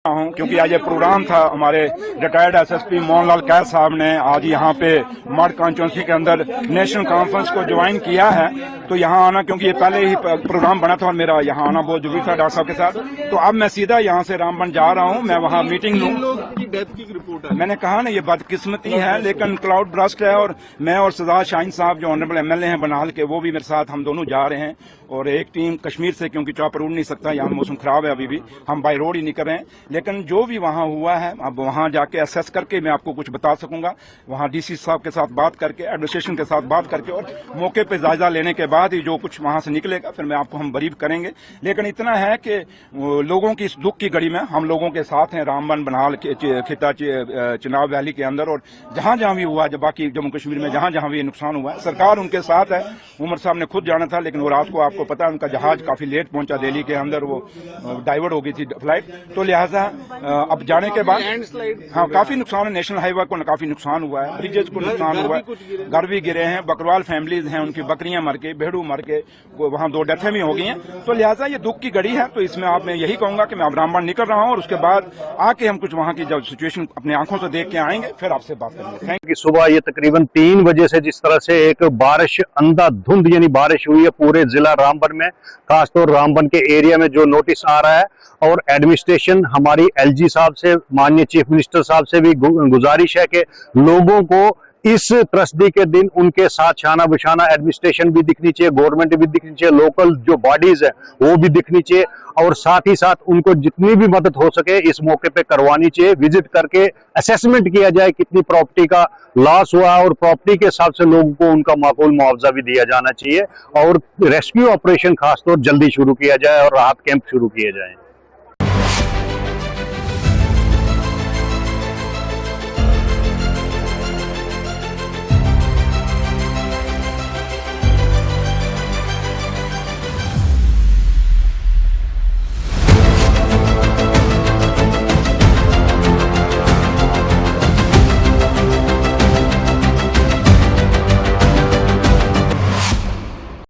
हूँ क्योंकि आज ये प्रोग्राम था हमारे रिटायर्ड एसएसपी मोहनलाल कैद साहब ने आज यहाँ पे मड कॉन्स्टिट्यूंसी के अंदर नेशनल कॉन्फ्रेंस को ज्वाइन किया है। तो यहाँ आना, क्योंकि ये पहले ही प्रोग्राम बना था और मेरा यहाँ आना बहुत जरूरी था डॉक्टर साहब के साथ, तो अब मैं सीधा यहाँ से रामबन जा रहा हूँ। मैं वहाँ मीटिंग लूँ। डेथ की रिपोर्ट है। मैंने कहा ना ये बदकिस्मती है, लेकिन क्लाउड ब्रस्ट है। और मैं और सजाद शाहीन साहब जो ऑनरेबल एमएलए हैं बनाल के, वो भी मेरे साथ, हम दोनों जा रहे हैं। और एक टीम कश्मीर से, क्योंकि चॉपर उड़ नहीं सकता, यहाँ मौसम खराब है अभी भी, हम बाई रोड ही नहीं कर रहे हैं। लेकिन जो भी वहाँ हुआ है, अब वहाँ जाके असेस करके मैं आपको कुछ बता सकूंगा। वहाँ डीसी साहब के साथ बात करके, एडमिनिस्ट्रेशन के साथ बात करके, और मौके पे जायजा लेने के बाद ही जो कुछ वहाँ से निकलेगा फिर मैं आपको हम ब्रीफ करेंगे। लेकिन इतना है कि लोगों की इस दुख की घड़ी में हम लोगों के साथ हैं, रामबन बनाल खिता चिनाब वैली के अंदर, और जहाँ जहाँ भी हुआ, जब बाकी जम्मू कश्मीर में जहाँ जहाँ भी नुकसान हुआ है, सरकार उनके साथ है। उमर साहब ने खुद जाना था, लेकिन वो रात को, आपको पता है, उनका जहाज काफी लेट पहुंचा दिल्ली के अंदर, वो डाइवर्ट हो गई थी फ्लाइट। तो लिहाजा अब जाने के बाद हाँ काफी नुकसान है, नेशनल हाईवे को काफी नुकसान हुआ है, ब्रिजेज को नुकसान हुआ है, घर भी गिरे हैं, बकरवाल फैमिलीज हैं, उनकी बकरियां मर गई, भेड़ू मर गए, वहाँ 2 डेथें भी हो गई हैं। तो लिहाजा ये दुख की घड़ी है। तो इसमें आप, मैं यही कहूंगा कि मैं अब रामबन निकल रहा हूँ और उसके बाद आके हम कुछ वहाँ की जब सिचुएशन अपनी आंखों से देख के आएंगे, फिर आपसे बात करेंगे। Thank you. सुबह ये तकरीबन 3 बजे से जिस तरह से एक बारिश, अंधाधुंध यानी बारिश हुई है पूरे जिला रामबन में, खासतौर रामबन के एरिया में, जो नोटिस आ रहा है। और एडमिनिस्ट्रेशन हमारी एलजी साहब से, माननीय चीफ मिनिस्टर साहब से भी गुजारिश है कि लोगों को इस त्रसदी के दिन उनके साथ शाना बशाना एडमिनिस्ट्रेशन भी दिखनी चाहिए, गवर्नमेंट भी दिखनी चाहिए, लोकल जो बॉडीज है वो भी दिखनी चाहिए, और साथ ही साथ उनको जितनी भी मदद हो सके इस मौके पे करवानी चाहिए। विजिट करके असेसमेंट किया जाए कितनी प्रॉपर्टी का लॉस हुआ है, और प्रॉपर्टी के हिसाब से लोगों को उनका माकूल मुआवजा भी दिया जाना चाहिए, और रेस्क्यू ऑपरेशन खासतौर जल्दी शुरू किया जाए और राहत कैंप शुरू किए जाए।